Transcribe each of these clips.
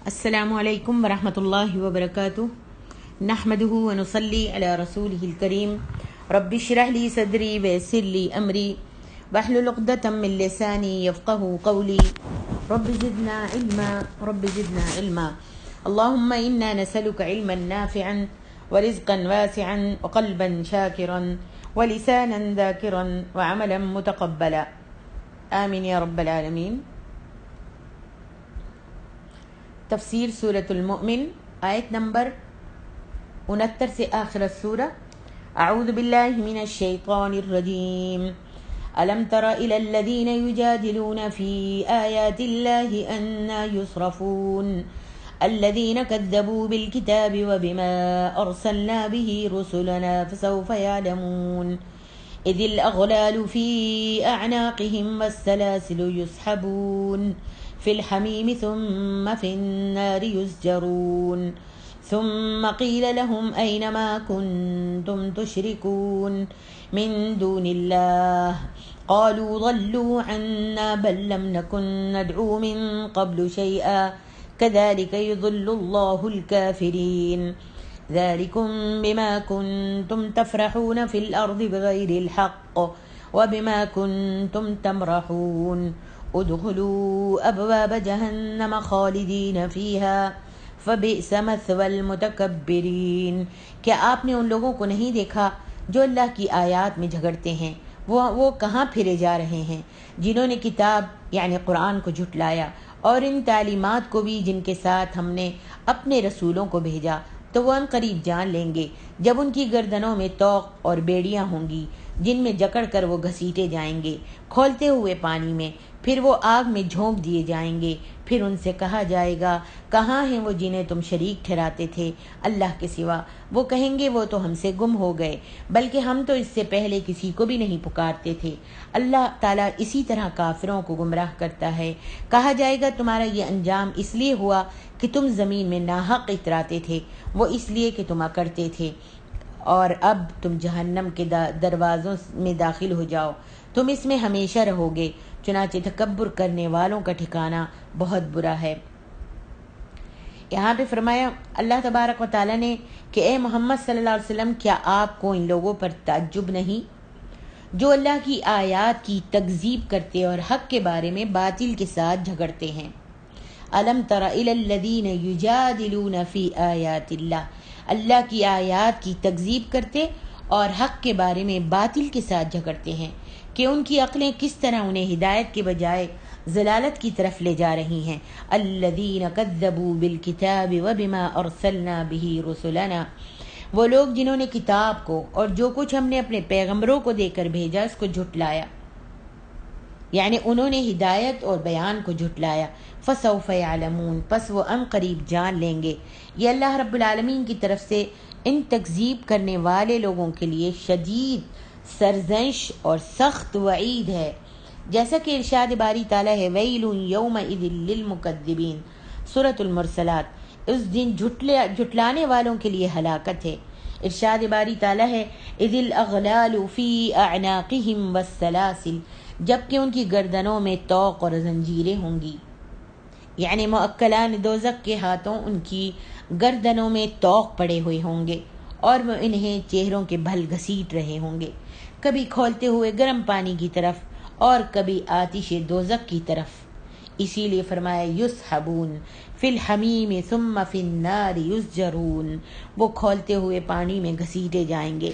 السلام علیکم ورحمۃ اللہ وبرکاتہ نحمدہ ونصلی علی رسولہ الکریم رب اشرح لی صدری ویسر لی امری واحلل عقدۃ من لسانی یفقهوا قولی رب زدنا علما اللهم انا نسألك علما نافعا ورزقا واسعا وقلبا شاکرا ولسانا ذاکرا وعملا متقبلا آمین یا رب العالمین۔ تفسیر سورۃ المؤمن آیت نمبر 69 سے آخر السورہ۔ اعوذ باللہ من الشیطان الرجیم۔ الم تر الی الذین یجادلون فی آیات اللہ انا یصرفون الذین کذبوا بالکتاب وبما ارسلنا به رسلنا فسوف یعلمون اذ الاغلال فی اعناقهم والسلاسل یسحبون في الحميم ثم في النار يسجرون ثم قيل لهم أين ما كنتم تشركون من دون الله قالوا ضلوا عنا بل لم نكن ندعو من قبل شيئا كذلك يضل الله الكافرين ذلكم بما كنتم تفرحون في الأرض بغير الحق وبما كنتم تمرحون ادخلوا ابواب جہنم خالدین فیہا فبئس مثوى المتکبرین۔ کیا آپ نے ان لوگوں کو نہیں دیکھا جو اللہ کی آیات میں جھگڑتے ہیں؟ وہ کہاں پھرے جا رہے ہیں؟ جنہوں نے کتاب یعنی قرآن کو جھٹلایا اور ان تعلیمات کو بھی جن کے ساتھ ہم نے اپنے رسولوں کو بھیجا، تو وہ ان قریب جان لیں گے جب ان کی گردنوں میں طوق اور بیڑیاں ہوں گی جن میں جکڑ کر وہ گھسیٹے جائیں گے کھولتے ہوئے پانی میں، پھر وہ آگ میں جھونک دیے جائیں گے۔ پھر ان سے کہا جائے گا کہاں ہیں وہ جنہیں تم شریک ٹھہراتے تھے اللہ کے سوا؟ وہ کہیں گے وہ تو ہم سے گم ہو گئے، بلکہ ہم تو اس سے پہلے کسی کو بھی نہیں پکارتے تھے۔ اللہ تعالیٰ اسی طرح کافروں کو گمراہ کرتا ہے۔ کہا جائے گا تمہارا یہ انجام اس لیے ہوا کہ تم زمین میں ناحق اتراتے تھے، وہ اس لیے کہ تم اکڑتے تھے، اور اب تم جہنم کے دروازوں میں داخل ہو جاؤ، تم اس میں ہمیشہ رہو گے، چنانچہ تکبر کرنے والوں کا ٹھکانہ بہت برا ہے۔ یہاں پہ فرمایا اللہ تبارک و تعالیٰ نے کہ اے محمد صلی اللہ علیہ وسلم، کیا آپ کو ان لوگوں پر تعجب نہیں جو اللہ کی آیات کی تکذیب کرتے اور حق کے بارے میں باطل کے ساتھ جھگڑتے ہیں؟ الم تر الی الذین یجادلون فی آیات اللہ کی آیات کی تکذیب کرتے اور حق کے بارے میں باطل کے ساتھ جھگڑتے ہیں کہ ان کی عقلیں کس طرح انہیں ہدایت کے بجائے ضلالت کی طرف لے جا رہی ہیں۔ الذین کذبوا بالکتاب وبما ارسلنا به رسلنا، وہ لوگ جنہوں نے کتاب کو اور جو کچھ ہم نے اپنے پیغمبروں کو دے کر بھیجا اس کو جھٹلایا، یعنی انہوں نے ہدایت اور بیان کو جھٹلایا۔ فسوف یعلمون، پس وہ ان قریب جان لیں گے۔ یہ اللہ رب العالمین کی طرف سے ان تکذیب کرنے والے لوگوں کے لیے شدید سرزنش اور سخت وعید ہے، جیسا کہ ارشاد باری تعالیٰ ہے ویل یومئذ للمکذبین، سورۃ المرسلات۔ اس دن جھٹلانے والوں کے لیے ہلاکت ہے۔ ارشاد باری تعالیٰ ہے اذ الاغلال فی اعناقہم والسلاسل، جبکہ ان کی گردنوں میں طوق اور زنجیریں ہوں گی، یعنی موکلان دوزخ کے ہاتھوں ان کی گردنوں میں طوق پڑے ہوئے ہوں گے اور وہ انہیں چہروں کے بھل گھسیٹ رہے ہوں گے، کبھی کھولتے ہوئے گرم پانی کی طرف اور کبھی آتش دوزخ کی طرف۔ اسی لیے فرمایا یسحبون فی الحمیم ثم فی النار یسجرون، وہ کھولتے ہوئے پانی میں گھسیٹے جائیں گے،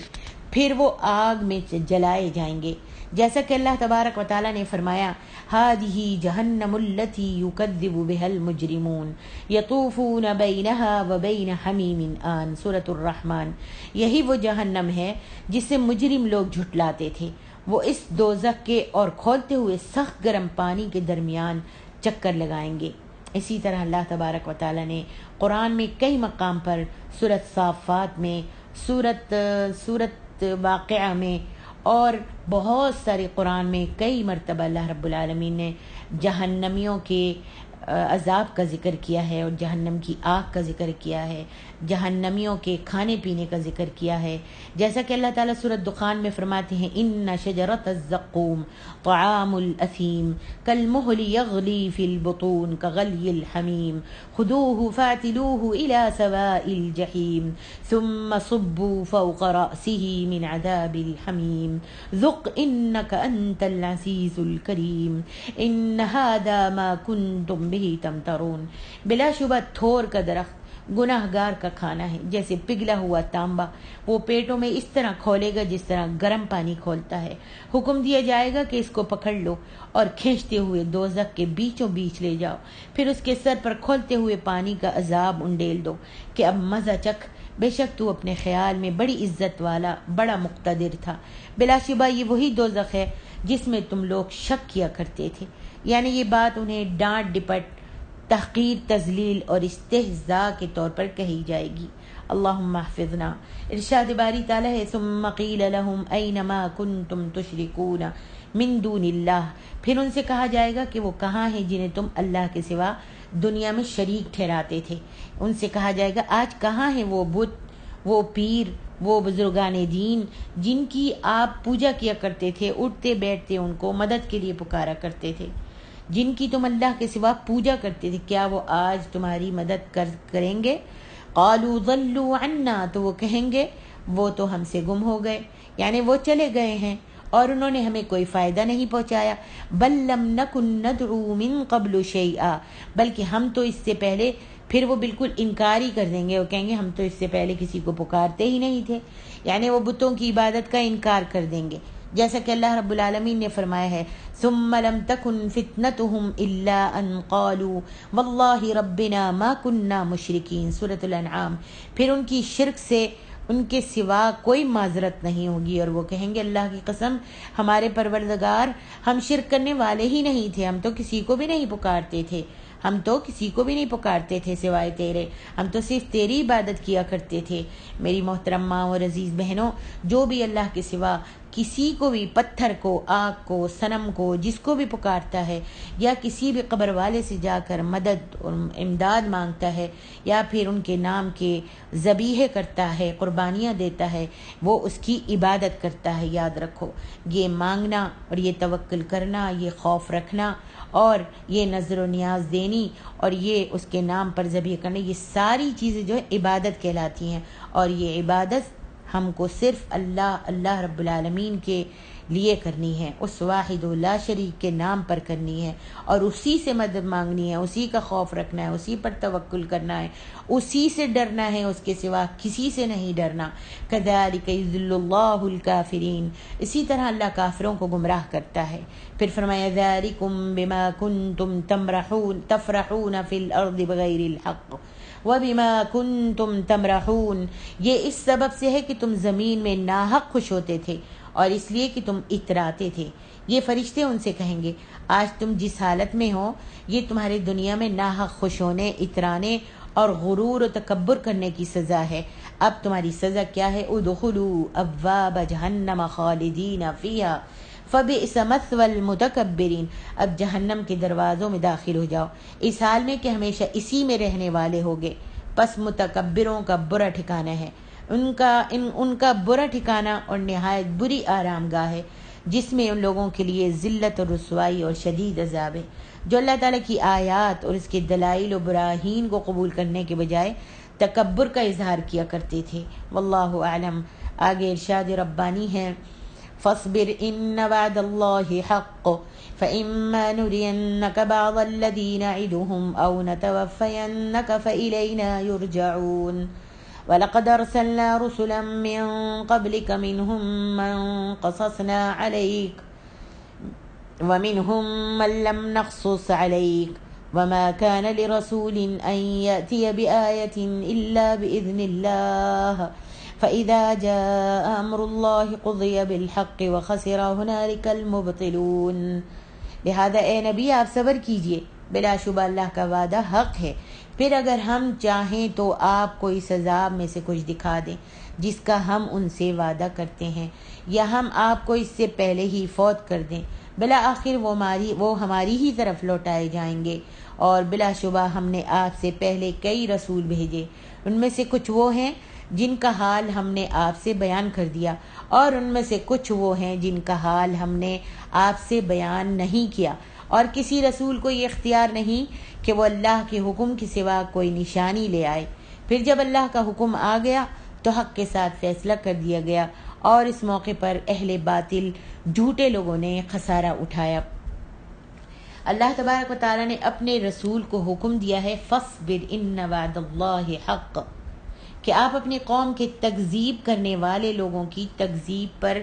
پھر وہ آگ میں جلائے جائیں گے، جیسا کہ اللہ تبارک و تعالیٰ نے فرمایا ہذہ جہنم التی یکذب بها المجرمون یطوفون بینہا وبین حمیم آن، سورۃ الرحمن۔ یہی وہ جہنم ہے جسے مجرم لوگ جھٹلاتے تھے، وہ اس دوزخ کے اور کھولتے ہوئے سخت گرم پانی کے درمیان چکر لگائیں گے۔ اسی طرح اللہ تبارک و تعالیٰ نے قرآن میں کئی مقام پر سورۃ صافات میں، سورۃ واقعہ میں اور بہت سارے قرآن میں کئی مرتبہ اللہ رب العالمین نے جہنمیوں کے عذاب کا ذکر کیا ہے اور جہنم کی آگ کا ذکر کیا ہے، جہنمیوں کے کھانے پینے کا ذکر کیا ہے، جیسا کہ اللہ تعالیٰ سورۃ دخان میں فرماتے ہیں ان شجرۃ الزقوم طعام الاثیم کالمہل یغلی فی البطون کغلی الحمیم خذوہ فاعتلوہ الی سواء الجحیم ثم صبوا فوق رأسہ من عذاب الحمیم ذق انک انت العزیز الکریم ان ھذا ما کنتم بہ تمترون۔ بلا شبہ تھور کا درخت گناہ گار کا کھانا ہے، جیسے پگھلا ہوا تانبا وہ پیٹوں میں اس طرح کھولے گا جس طرح گرم پانی کھولتا ہے۔ حکم دیا جائے گا کہ اس کو پکڑ لو اور کھینچتے ہوئے دوزخ کے بیچوں بیچ لے جاؤ، پھر اس کے سر پر کھولتے ہوئے پانی کا عذاب انڈیل دو کہ اب مزہ چکھ، بے شک تو اپنے خیال میں بڑی عزت والا، بڑا مقتدر تھا۔ بلا شبہ یہ وہی دوزخ ہے جس میں تم لوگ شک کیا کرتے تھے، یعنی یہ بات انہیں ڈانٹ ڈپٹ، تحقیر، تذلیل اور استہزاء کے طور پر کہی جائے گی۔ اللہم احفظنا۔ ارشاد باری تعالیٰ ہے ثم قیل لہم این ما کنتم تشرکون من دون اللہ، پھر ان سے کہا جائے گا کہ وہ کہاں ہیں جنہیں تم اللہ کے سوا دنیا میں شریک ٹھہراتے تھے۔ ان سے کہا جائے گا آج کہاں ہیں وہ بت، وہ پیر، وہ بزرگان دین جن کی آپ پوجا کیا کرتے تھے، اٹھتے بیٹھتے ان کو مدد کے لیے پکارا کرتے تھے، جن کی تم اللہ کے سوا پوجا کرتے تھے، کیا وہ آج تمہاری مدد کریں گے؟ قالوا ضلوا عنا، تو وہ کہیں گے وہ تو ہم سے گم ہو گئے، یعنی وہ چلے گئے ہیں اور انہوں نے ہمیں کوئی فائدہ نہیں پہنچایا۔ بل لم نکن ندعو من قبل شیئا، بلکہ ہم تو اس سے پہلے، پھر وہ بالکل انکار ہی کر دیں گے، وہ کہیں گے ہم تو اس سے پہلے کسی کو پکارتے ہی نہیں تھے، یعنی وہ بتوں کی عبادت کا انکار کر دیں گے، جیسا کہ اللہ رب العالمین نے فرمایا ہے ثم لم تکن فتنتهم الا ان قالوا واللہ ربنا ما كنا مشرکین، سورۃ الانعام۔ پھر ان کی شرک سے ان کے سوا کوئی معذرت نہیں ہوگی اور وہ کہیں گے اللہ کی قسم ہمارے پروردگار ہم شرک کرنے والے ہی نہیں تھے، ہم تو کسی کو بھی نہیں پکارتے تھے، ہم تو کسی کو بھی نہیں پکارتے تھے سوائے تیرے، ہم تو صرف تیری عبادت کیا کرتے تھے۔ میری محترم ماں اور عزیز بہنوں، جو بھی اللہ کے سوا کسی کو بھی، پتھر کو، آگ کو، صنم کو، جس کو بھی پکارتا ہے یا کسی بھی قبر والے سے جا کر مدد اور امداد مانگتا ہے یا پھر ان کے نام کے ذبیحے کرتا ہے، قربانیاں دیتا ہے، وہ اس کی عبادت کرتا ہے۔ یاد رکھو یہ مانگنا اور یہ توکل کرنا، یہ خوف رکھنا اور یہ نظر و نیاز دینی اور یہ اس کے نام پر ذبیحہ کرنا، یہ ساری چیزیں جو ہے عبادت کہلاتی ہیں، اور یہ عبادت ہم کو صرف اللہ رب العالمین کے لیے کرنی ہے، اس واحد و لا شریک کے نام پر کرنی ہے اور اسی سے مدد مانگنی ہے، اسی کا خوف رکھنا ہے، اسی پر توکل کرنا ہے، اسی سے ڈرنا ہے، اس کے سوا کسی سے نہیں ڈرنا۔ کذالک یضل اللہ الکافرین، اسی طرح اللہ کافروں کو گمراہ کرتا ہے۔ پھر فرمایا ذالکم بما کنتم تفرحون فی الارض بغیر الحق وَبِمَا كُنْتُمْ تَمْرَحُونَ، یہ اس سبب سے ہے کہ تم زمین میں ناحق خوش ہوتے تھے اور اس لیے کہ تم اتراتے تھے۔ یہ فرشتے ان سے کہیں گے آج تم جس حالت میں ہو یہ تمہارے دنیا میں ناحق خوش ہونے، اترانے اور غرور و تکبر کرنے کی سزا ہے۔ اب تمہاری سزا کیا ہے؟ ادخلوا ابواب جہنم خالدین فیہا فبئس مثوى المتکبرین، اب جہنم کے دروازوں میں داخل ہو جاؤ اس حال میں کہ ہمیشہ اسی میں رہنے والے ہوگے، پس متکبروں کا برا ٹھکانہ ہے، ان کا برا ٹھکانہ اور نہایت بری آرام گاہ ہے جس میں ان لوگوں کے لیے ذلت اور رسوائی اور شدید عذاب ہے جو اللہ تعالیٰ کی آیات اور اس کے دلائل و براہین کو قبول کرنے کے بجائے تکبر کا اظہار کیا کرتے تھے۔ واللہ اعلم۔ آگے ارشاد ربانی ہے فاصبر ان وعد اللہ حق فإما نرینک بعض الذی نعدهم او نتوفینک فإلینا یرجعون وَلَقَدْ أَرْسَلْنَا رُسُلًا مِّن قَبْلِكَ مِنْهُمْ مَنْ قَصَصْنَا عَلَيْكَ وَمِنْهُمْ مَنْ لَمْ نَقْصُصْ عَلَيْكَ وَمَا كَانَ لِرَسُولٍ أَنْ يَأْتِيَ بِآيَةٍ إِلَّا بِإِذْنِ اللَّهِ فَإِذَا جَاءَ أَمْرُ اللَّهِ قُضِيَ بِالْحَقِّ وَخَسِرَ هُنَالِكَ الْمُبْطِلُونَ۔ لہذا اے نبی آپ صبر کیجئے، بلا شبہ اللہ کا وعدہ حق ہے، پھر اگر ہم چاہیں تو آپ کو اس عذاب میں سے کچھ دکھا دیں جس کا ہم ان سے وعدہ کرتے ہیں، یا ہم آپ کو اس سے پہلے ہی فوت کر دیں، بلا آخر وہ ہماری ہی طرف لوٹائے جائیں گے اور بلا شبہ ہم نے آپ سے پہلے کئی رسول بھیجے، ان میں سے کچھ وہ ہیں جن کا حال ہم نے آپ سے بیان کر دیا، اور ان میں سے کچھ وہ ہیں جن کا حال ہم نے آپ سے بیان نہیں کیا، اور کسی رسول کو یہ اختیار نہیں کہ وہ اللہ کے حکم کے سوا کوئی نشانی لے آئے۔ پھر جب اللہ کا حکم آ گیا تو حق کے ساتھ فیصلہ کر دیا گیا، اور اس موقع پر اہل باطل جھوٹے لوگوں نے خسارہ اٹھایا۔ اللہ تبارک و تعالیٰ نے اپنے رسول کو حکم دیا ہے فَاصْبِرْ إِنَّ وَعْدَ اللَّهِ حَقٌّ، کہ آپ اپنی قوم کے تکذیب کرنے والے لوگوں کی تکذیب پر،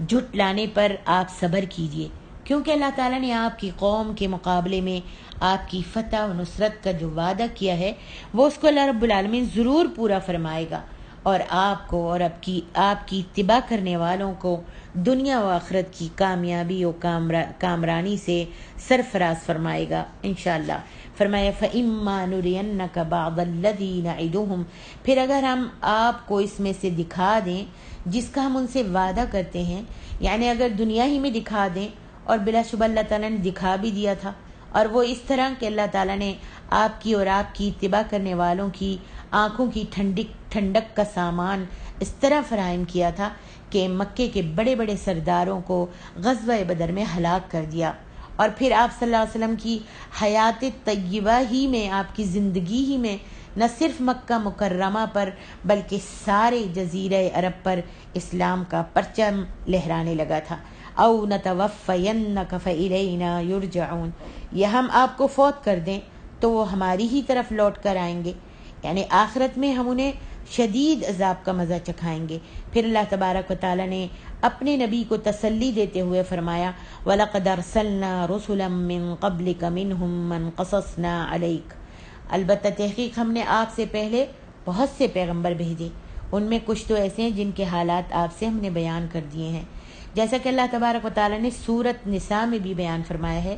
جھٹلانے پر آپ صبر کیجئے، کیونکہ اللہ تعالیٰ نے آپ کی قوم کے مقابلے میں آپ کی فتح و نصرت کا جو وعدہ کیا ہے وہ اس کو اللہ رب العالمین ضرور پورا فرمائے گا، اور آپ کو اور آپ کی اتباع کرنے والوں کو دنیا و آخرت کی کامیابی و کامرانی سے سرفراز فرمائے گا انشاءاللہ۔ فرمایا فَإِمَّا نُرِيَنَّكَ بَعْضَ الَّذِي نَعِدُهُمْ، پھر اگر ہم آپ کو اس میں سے دکھا دیں جس کا ہم ان سے وعدہ کرتے ہیں، یعنی اگر دنیا ہی میں دکھا دیں، اور بلا شبہ اللہ تعالیٰ نے دکھا بھی دیا تھا، اور وہ اس طرح کہ اللہ تعالیٰ نے آپ کی اور آپ کی اتباع کرنے والوں کی آنکھوں کی ٹھنڈک کا سامان اس طرح فراہم کیا تھا کہ مکے کے بڑے بڑے سرداروں کو غزوہ بدر میں ہلاک کر دیا، اور پھر آپ صلی اللہ علیہ وسلم کی حیات طیبہ ہی میں، آپ کی زندگی ہی میں نہ صرف مکہ مکرمہ پر بلکہ سارے جزیرہ عرب پر اسلام کا پرچم لہرانے لگا تھا۔ او نتوفینک فالینا یرجعون، یا ہم آپ کو فوت کر دیں تو وہ ہماری ہی طرف لوٹ کر آئیں گے، یعنی آخرت میں ہم انہیں شدید عذاب کا مزہ چکھائیں گے۔ پھر اللہ تبارک و تعالیٰ نے اپنے نبی کو تسلی دیتے ہوئے فرمایا وَلَقَدْ أَرْسَلْنَا رُسُلًا مِّن قَبْلِكَ مِنْهُمْ مَنْ قَصَصْنَا عَلَيْكَ، البتہ تحقیق ہم نے آپ سے پہلے بہت سے پیغمبر بھیجے، ان میں کچھ تو ایسے ہیں جن کے حالات آپ سے ہم نے بیان کر دیے ہیں، جیسا کہ اللہ تبارک و تعالیٰ نے سورۃ نساء میں بھی بیان فرمایا ہے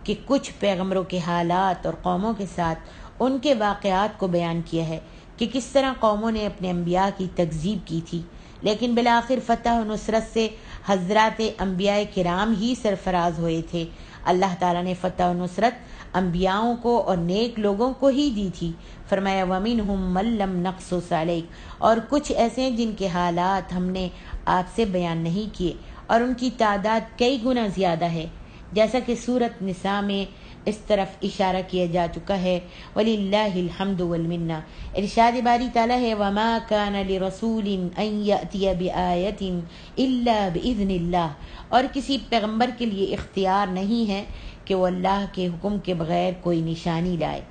کہ کچھ پیغمبروں کے حالات اور قوموں کے ساتھ ان کے واقعات کو بیان کیا ہے کہ کس طرح قوموں نے اپنے انبیاء کی تکذیب کی تھی، لیکن بالآخر فتح و نصرت سے حضرات انبیاء کرام ہی سرفراز ہوئے تھے۔ اللہ تعالیٰ نے فتح و نصرت انبیاءوں کو اور نیک لوگوں کو ہی دی تھی۔ فرمایا وَمِنْهُمْ مَن لَّمْ نَقْصُصْ عَلَيْكَ، اور کچھ ایسے ہیں جن کے حالات ہم نے آپ سے بیان نہیں کیے، اور ان کی تعداد کئی گنا زیادہ ہے، جیسا کہ سورۃ نساء میں اس طرف اشارہ کیا جا چکا ہے۔ وَلِلَّهِ الْحَمْدُ وَالْمِنَّةُ، ارشاد باری تعالیٰ ہے وَمَا كَانَ لِرَسُولٍ أَن يَأْتِيَ بِآيَةٍ إِلَّا بِإِذْنِ اللَّهِ، اور کسی پیغمبر کے لیے اختیار نہیں ہے کہ وہ اللہ کے حکم کے بغیر کوئی نشانی لائے،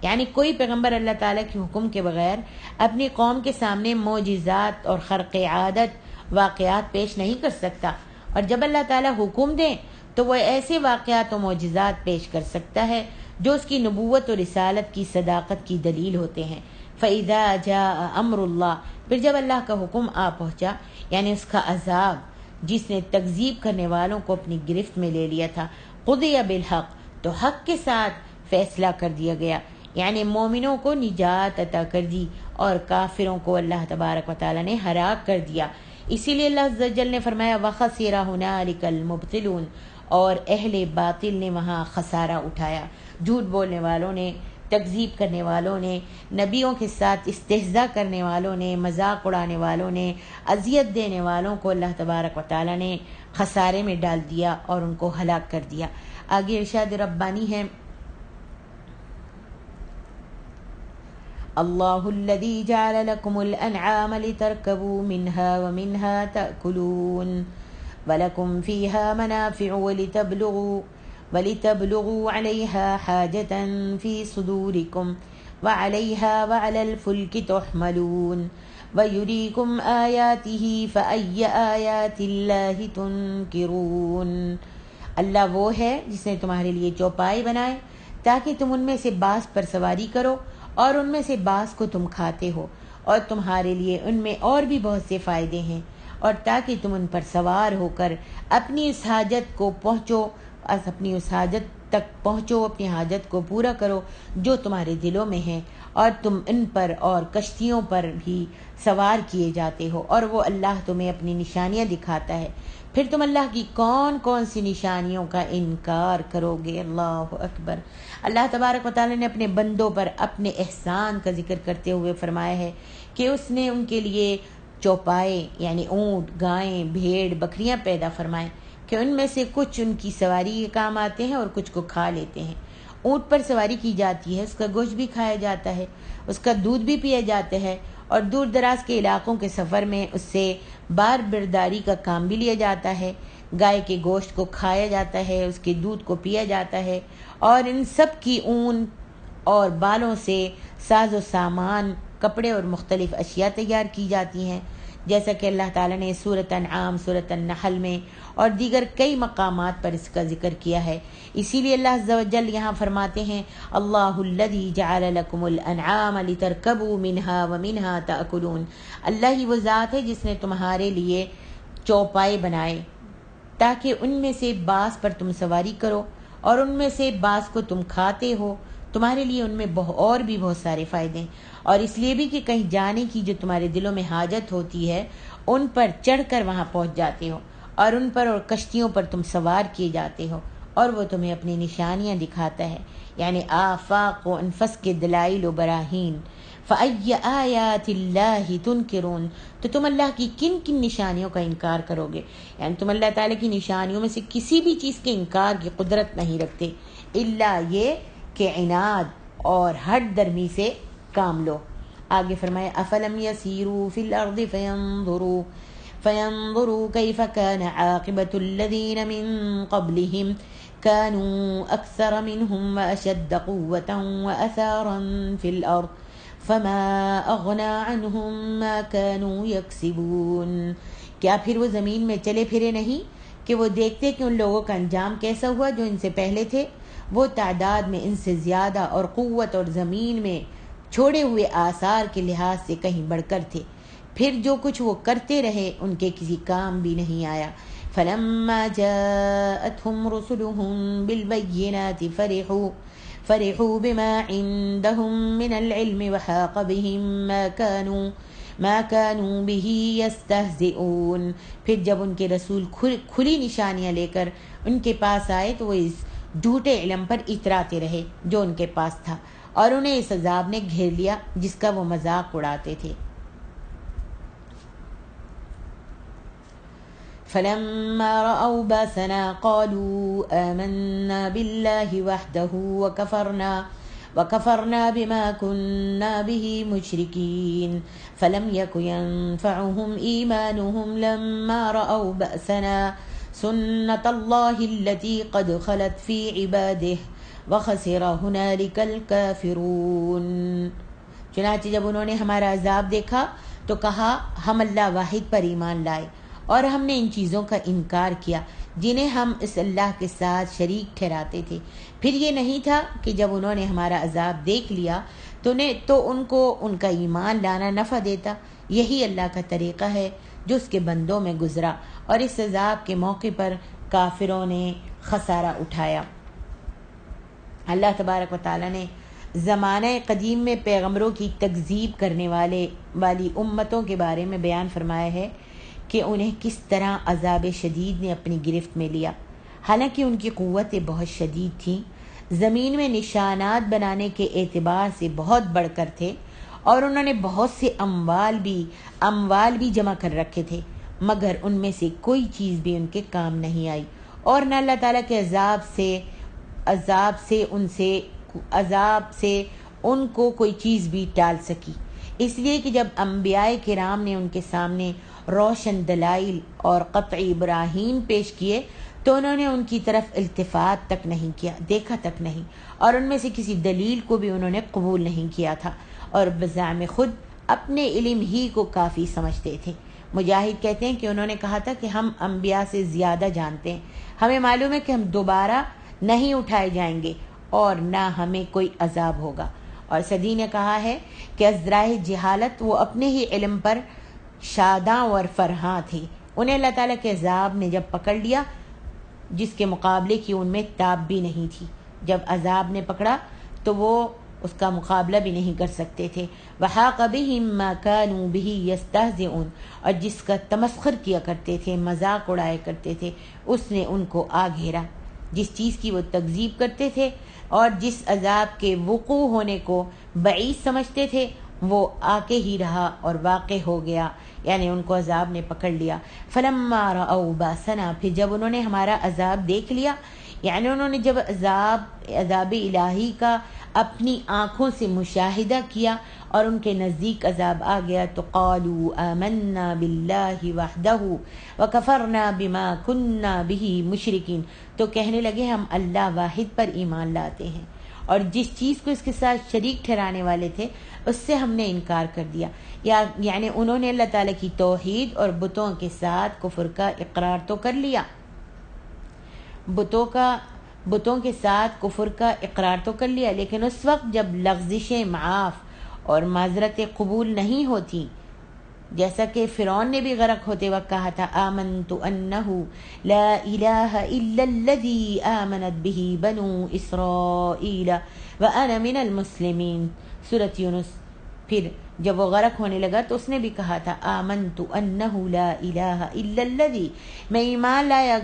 یعنی کوئی پیغمبر اللہ تعالیٰ کے حکم کے بغیر اپنی قوم کے سامنے معجزات اور خرق عادت واقعات پیش نہیں کر سکتا، اور جب اللہ تعالیٰ حکم دیں تو وہ ایسے واقعات و معجزات پیش کر سکتا ہے جو اس کی نبوت و رسالت کی صداقت کی دلیل ہوتے ہیں۔ فَإِذَا جَاءَ أَمْرُ اللَّهِ، پھر جب اللہ کا حکم آ پہنچا، یعنی اس کا عذاب جس نے تکذیب کرنے والوں کو اپنی گرفت میں لے لیا تھا، قُضِیَ بِالْحَقِّ، تو حق کے ساتھ فیصلہ کر دیا گیا، یعنی مومنوں کو نجات عطا کر دی اور کافروں کو اللہ تبارک و تعالیٰ نے ہلاک کر دیا۔ اسی لیے اللہ عز و جل نے فرمایا وَخَسِرَ هُنَالِكَ الْمُبْطِلُونَ، اور اہل باطل نے وہاں خسارہ اٹھایا، جھوٹ بولنے والوں نے، تکذیب کرنے والوں نے، نبیوں کے ساتھ استہزاء کرنے والوں نے، مذاق اڑانے والوں نے، اذیت دینے والوں کو اللہ تبارک و تعالیٰ نے خسارے میں ڈال دیا اور ان کو ہلاک کر دیا۔ آگے ارشاد ربانی ہے اللہ الذی جعل لکم الانعام لترکبوا منها ومنها تأکلون وَلَكُمْ فِيهَا مَنَافِعُ وَلِتَبْلُغُوا عَلَيْهَا حَاجَةً فِي صُدُورِكُمْ وَعَلَيْهَا وَعَلَى الْفُلْكِ تُحْمَلُونَ وَيُرِيكُمْ آيَاتِهِ فَأَيَّ آيَاتِ اللَّهِ تُنْكِرُونَ، اللہ وہ ہے جس نے تمہارے لیے چوپائے بنائے تاکہ تم ان میں سے بعض پر سواری کرو اور ان میں سے بعض کو تم کھاتے ہو، اور تمہارے لیے ان میں اور بھی بہت سے فائدے ہیں، اور تاکہ تم ان پر سوار ہو کر اپنی اس حاجت کو پہنچو، اپنی اس حاجت تک پہنچو، اپنی حاجت کو پورا کرو جو تمہارے دلوں میں ہے، اور تم ان پر اور کشتیوں پر بھی سوار کیے جاتے ہو، اور وہ اللہ تمہیں اپنی نشانیاں دکھاتا ہے، پھر تم اللہ کی کون کون سی نشانیوں کا انکار کرو گے؟ اللہ اکبر۔ اللہ تبارک و تعالیٰ نے اپنے بندوں پر اپنے احسان کا ذکر کرتے ہوئے فرمایا ہے کہ اس نے ان کے لیے چوپائے یعنی اونٹ، گائیں، بھیڑ، بکریاں پیدا فرمائیں کہ ان میں سے کچھ ان کی سواری کے کام آتے ہیں اور کچھ کو کھا لیتے ہیں۔ اونٹ پر سواری کی جاتی ہے، اس کا گوشت بھی کھایا جاتا ہے، اس کا دودھ بھی پیا جاتا ہے، اور دور دراز کے علاقوں کے سفر میں اس سے بار برداری کا کام بھی لیا جاتا ہے۔ گائے کے گوشت کو کھایا جاتا ہے، اس کے دودھ کو پیا جاتا ہے، اور ان سب کی اون اور بالوں سے ساز و سامان، کپڑے اور مختلف اشیاء تیار کی جاتی ہیں، جیسا کہ اللہ تعالیٰ نے سورۃ انعام، سورۃ النحل میں اور دیگر کئی مقامات پر اس کا ذکر کیا ہے۔ اسی لیے اللہ عز و جل یہاں فرماتے ہیں اللہ الذی جعل لکم الانعام لترکبوا منها ومنها تأکلون۔ اللہ ہی وہ ذات ہے جس نے تمہارے لیے چوپائے بنائے تاکہ ان میں سے بعض پر تم سواری کرو اور ان میں سے بعض کو تم کھاتے ہو، تمہارے لیے ان میں اور بھی بہت سارے فائدے ہیں، اور اس لیے بھی کہ کہیں جانے کی جو تمہارے دلوں میں حاجت ہوتی ہے ان پر چڑھ کر وہاں پہنچ جاتے ہو، اور ان پر اور کشتیوں پر تم سوار کیے جاتے ہو، اور وہ تمہیں اپنی نشانیاں دکھاتا ہے، یعنی آفاق و انفس کے دلائل و براہین۔ فَأَيَّ آیَاتِ اللَّهِ تُنْکِرُونَ، تو تم اللہ کی کن کن نشانیوں کا انکار کرو گے؟ یعنی تم اللہ تعالیٰ کی نشانیوں میں سے کسی بھی چیز کے انکار کی قدرت نہیں رکھتے، الا یہ کہ عناد اور ہٹ درمی سے کام لو۔ آگے فرمائے افلم یسیروا فی الارض فینظروا کیف کان عاقبۃ الذین من قبلہم كانوا أكثر منهم وأشد قوة وأثارا في الأرض فما أغنى عنهم ما كانوا يكسبون۔ کیا پھر وہ زمین میں چلے پھرے نہیں کہ وہ دیکھتے کہ ان لوگوں کا انجام کیسا ہوا جو ان سے پہلے تھے؟ وہ تعداد میں ان سے زیادہ اور قوت اور زمین میں چھوڑے ہوئے آثار کے لحاظ سے کہیں بڑھ کر تھے، پھر جو کچھ وہ کرتے رہے ان کے کسی کام بھی نہیں آیا۔ فلما جاءتهم رسلهم بالبينات فرحوا بما عندهم من العلم وحاق بهم ما كانوا به يستهزئون۔ پھر جب ان کے رسول کھلی نشانیاں لے کر ان کے پاس آئے تو وہ اس جھوٹے علم پر اتراتے رہے جو ان کے پاس تھا، اور انہیں اس عذاب نے گھیر لیا جس کا وہ مذاق اڑاتے تھے۔ فلما رأوا بأسنا قالوا آمنا بالله وحده وكفرنا بما كنا به مشركين فلم يكن ينفعهم إيمانهم لما رأوا بأسنا سنة الله التي قد خلت في عباده وخسر هنالك الكافرون۔ چنانچہ جب انہوں نے ہمارا عذاب دیکھا تو کہا ہم اللہ واحد پر ایمان لائے اور ہم نے ان چیزوں کا انکار کیا جنہیں ہم اس اللہ کے ساتھ شریک ٹھہراتے تھے۔ پھر یہ نہیں تھا کہ جب انہوں نے ہمارا عذاب دیکھ لیا تو ان کو ان کا ایمان لانا نفع دیتا۔ یہی اللہ کا طریقہ ہے جو اس کے بندوں میں گزرا، اور اس عذاب کے موقع پر کافروں نے خسارہ اٹھایا۔ اللہ تبارک و تعالیٰ نے زمانہ قدیم میں پیغمبروں کی تکذیب کرنے والی امتوں کے بارے میں بیان فرمایا ہے کہ انہیں کس طرح عذاب شدید نے اپنی گرفت میں لیا، حالانکہ ان کی قوتیں بہت شدید تھیں، زمین میں نشانات بنانے کے اعتبار سے بہت بڑھ کر تھے، اور انہوں نے بہت سے اموال بھی جمع کر رکھے تھے، مگر ان میں سے کوئی چیز بھی ان کے کام نہیں آئی، اور نہ اللہ تعالیٰ کے عذاب سے ان کو کوئی چیز بھی ٹال سکی، اس لیے کہ جب انبیاء کرام نے ان کے سامنے روشن دلائل اور قطعی براہین پیش کیے تو انہوں نے ان کی طرف التفات تک نہیں کیا، دیکھا تک نہیں، اور ان میں سے کسی دلیل کو بھی انہوں نے قبول نہیں کیا تھا، اور بزعم خود اپنے علم ہی کو کافی سمجھتے تھے۔ مجاہد کہتے ہیں کہ انہوں نے کہا تھا کہ ہم انبیاء سے زیادہ جانتے ہیں، ہمیں معلوم ہے کہ ہم دوبارہ نہیں اٹھائے جائیں گے اور نہ ہمیں کوئی عذاب ہوگا۔ اور سدی نے کہا ہے کہ ازرائے جہالت وہ اپنے ہی علم پر شاداں اور فرحاں تھے، انہیں اللہ تعالیٰ کے عذاب نے جب پکڑ لیا جس کے مقابلے کی ان میں تاب بھی نہیں تھی، جب عذاب نے پکڑا تو وہ اس کا مقابلہ بھی نہیں کر سکتے تھے۔ وحاق بهم ما كانوا به يستهزئون، اور جس کا تمسخر کیا کرتے تھے، مذاق اڑایا کرتے تھے، اس نے ان کو آ گھیرا۔ جس چیز کی وہ تکذیب کرتے تھے اور جس عذاب کے وقوع ہونے کو بعید سمجھتے تھے، وہ آ کے ہی رہا اور واقع ہو گیا، یعنی ان کو عذاب نے پکڑ لیا۔ فلما رأوا باسنا، پھر جب انہوں نے ہمارا عذاب دیکھ لیا، یعنی انہوں نے جب عذاب الہی کا اپنی آنکھوں سے مشاہدہ کیا اور ان کے نزدیک عذاب آ گیا، تو قالوا آمنا باللہ وحدہ وکفرنا بما کننا بہ مشرکین، تو کہنے لگے ہم اللہ واحد پر ایمان لاتے ہیں اور جس چیز کو اس کے ساتھ شریک ٹھہرانے والے تھے اس سے ہم نے انکار کر دیا۔ یعنی انہوں نے اللہ تعالیٰ کی توحید اور بتوں کے ساتھ کفر کا اقرار تو کر لیا، بتوں کے ساتھ کفر کا اقرار تو کر لیا، لیکن اس وقت جب لغزشیں معاف اور معذرتیں قبول نہیں ہوتی، جیسا کہ فرعون نے بھی غرق ہوتے وقت کہا تھا آمنت انہ لا الہ الا الذی آمنت بہ بنو اسرائیل وانا من المسلمین، سورۃ یونس۔ پھر جب وہ غرق ہونے لگا تو اس نے بھی کہا تھا آمنت انہ لا الہ الا الذی، میں ایمان لایا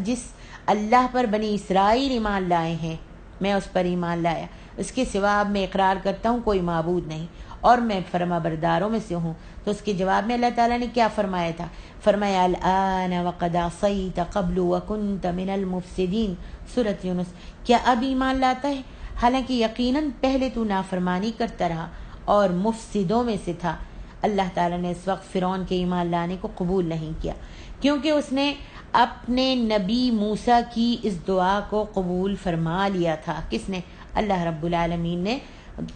جس اللہ پر بنی اسرائیل ایمان لائے ہیں، میں اس پر ایمان لایا، اس کے سوا میں اقرار کرتا ہوں کوئی معبود نہیں اور میں فرما برداروں میں سے ہوں۔ تو اس کے جواب میں اللہ تعالیٰ نے کیا فرمایا تھا؟ فرمایا الآن وقد عصیت قبل وکنت من المفسدین، سورۃ یونس۔ کیا اب ایمان لاتا ہے حالانکہ یقیناً پہلے تو نافرمانی کرتا رہا اور مفسدوں میں سے تھا۔ اللہ تعالیٰ نے اس وقت فرعون کے ایمان لانے کو قبول نہیں کیا، کیونکہ اس نے اپنے نبی موسیٰ کی اس دعا کو قبول فرما لیا تھا۔ کس نے؟ اللہ رب العالمین نے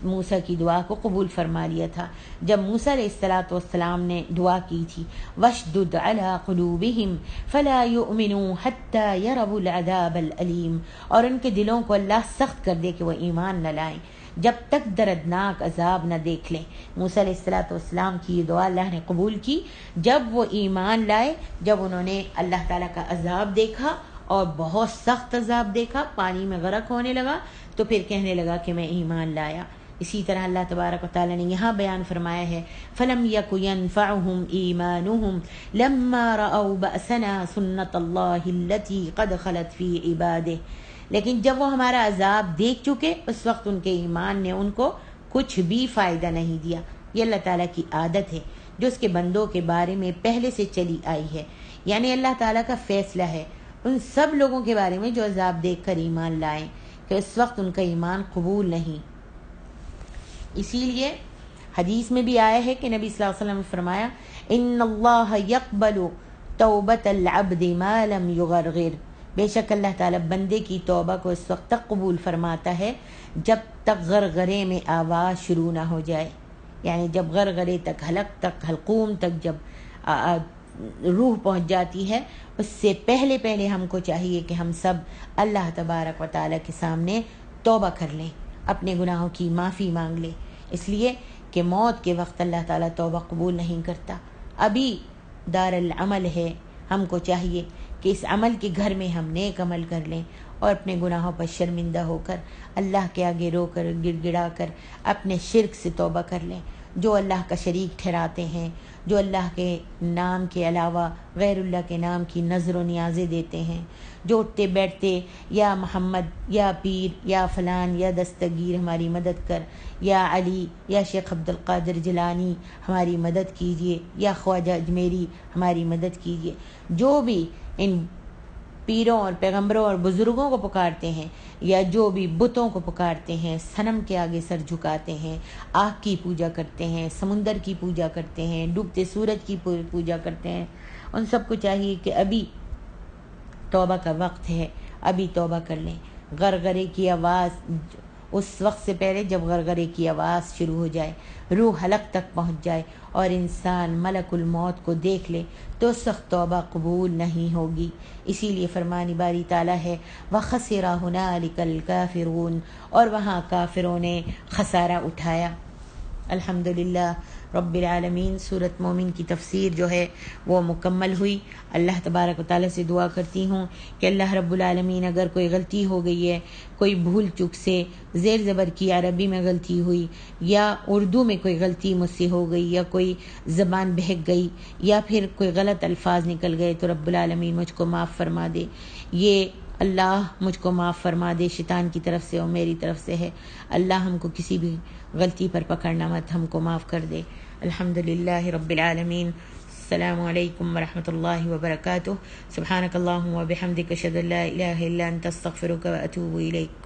موسیٰ کی دعا کو قبول فرما لیا تھا۔ جب موسیٰ علیہ السلام نے دعا کی تھی وَاشْدُدْ عَلَىٰ قُلُوبِهِمْ فَلَا يُؤْمِنُوا حَتَّىٰ يَرَوُا الْعَذَابَ الْأَلِيمَ، اور ان کے دلوں کو اللہ سخت کر دے کہ وہ ایمان نہ لائیں جب تک دردناک عذاب نہ دیکھ لیں۔ موسیٰ علیہ السلام کی یہ دعا اللہ نے قبول کی جب وہ ایمان لائے، جب انہوں نے اللہ تعالیٰ کا عذاب دیکھا اور بہت سخت عذاب دیکھا، پانی میں غرق ہونے لگا، تو پھر کہنے لگا کہ میں ایمان لایا۔ اسی طرح اللہ تبارک و تعالیٰ نے یہاں بیان فرمایا ہے فَلَمْ يَكُ يَنْفَعُهُمْ إِيمَانُهُمْ لَمَّا رَأَوْا بَأْسَنَا سُنَّةَ اللَّهِ الَّتِي قَدْ خَلَتْ فِي عِبَادِهِ، لیکن جب وہ ہمارا عذاب دیکھ چکے اس وقت ان کے ایمان نے ان کو کچھ بھی فائدہ نہیں دیا۔ یہ اللہ تعالیٰ کی عادت ہے جو اس کے بندوں کے بارے میں پہلے سے چلی آئی ہے، یعنی اللہ تعالیٰ کا فیصلہ ہے ان سب لوگوں کے بارے میں جو عذاب دیکھ کر ایمان لائیں کہ اس وقت ان کا ایمان قبول نہیں۔ اسی لیے حدیث میں بھی آیا ہے کہ نبی صلی اللہ علیہ وسلم نے فرمایا ان اللہ یقبل توبۃ العبد ما لم یغرغر، بے شک اللہ تعالیٰ بندے کی توبہ کو اس وقت تک قبول فرماتا ہے جب تک غرغرے میں آواز شروع نہ ہو جائے، یعنی جب غرغرے تک، حلق تک، حلقوم تک جب روح پہنچ جاتی ہے، اس سے پہلے ہم کو چاہیے کہ ہم سب اللہ تبارک و تعالیٰ کے سامنے توبہ کر لیں، اپنے گناہوں کی معافی مانگ لیں، اس لیے کہ موت کے وقت اللہ تعالیٰ توبہ قبول نہیں کرتا۔ ابھی دار العمل ہے، ہم کو چاہیے کہ اس عمل کے گھر میں ہم نیک عمل کر لیں اور اپنے گناہوں پر شرمندہ ہو کر اللہ کے آگے رو کر گڑ گڑا کر اپنے شرک سے توبہ کر لیں۔ جو اللہ کا شریک ٹھہراتے ہیں، جو اللہ کے نام کے علاوہ غیر اللہ کے نام کی نظر و نیازیں دیتے ہیں، جو اٹھتے بیٹھتے یا محمد یا پیر یا فلان یا دستگیر ہماری مدد کر، یا علی یا شیخ عبد القادر جیلانی ہماری مدد کیجیے، یا خواجہ اجمیری ہماری مدد کیجیے، جو بھی ان پیروں اور پیغمبروں اور بزرگوں کو پکارتے ہیں یا جو بھی بتوں کو پکارتے ہیں، صنم کے آگے سر جھکاتے ہیں، آگ کی پوجا کرتے ہیں، سمندر کی پوجا کرتے ہیں، ڈوبتے سورج کی پوجا کرتے ہیں، ان سب کو چاہیے کہ ابھی توبہ کا وقت ہے، ابھی توبہ کر لیں۔ غرغرے کی آواز اس وقت سے پہلے جب غرغرے کی آواز شروع ہو جائے، روح حلق تک پہنچ جائے اور انسان ملک الموت کو دیکھ لے تو اس وقت توبہ قبول نہیں ہوگی۔ اسی لیے فرمان باری تعالیٰ ہے وَخَسِرَ هُنَالِكَ الْكَافِرُونَ، اور وہاں کافروں نے خسارہ اٹھایا۔ الحمدللہ رب العالمین سورۃ مومن کی تفسیر جو ہے وہ مکمل ہوئی۔ اللہ تبارک و تعالیٰ سے دعا کرتی ہوں کہ اللہ رب العالمین اگر کوئی غلطی ہو گئی ہے، کوئی بھول چک سے زیر زبر کی عربی میں غلطی ہوئی یا اردو میں کوئی غلطی مجھ سے ہو گئی یا کوئی زبان بہک گئی یا پھر کوئی غلط الفاظ نکل گئے تو رب العالمین مجھ کو معاف فرما دے۔ یہ اللہ مجھ کو معاف فرما دے، شیطان کی طرف سے اور میری طرف سے ہے۔ اللہ ہم کو کسی بھی غلطی پر پکڑنا مت، ہم کو معاف کر دے۔ الحمدللہ رب العالمین۔ السلام علیکم ورحمۃ اللہ وبرکاتہ۔ سبحانک اللہم وبحمدک اشہد ان لا الہ الا انت استغفرک واتوب الیک۔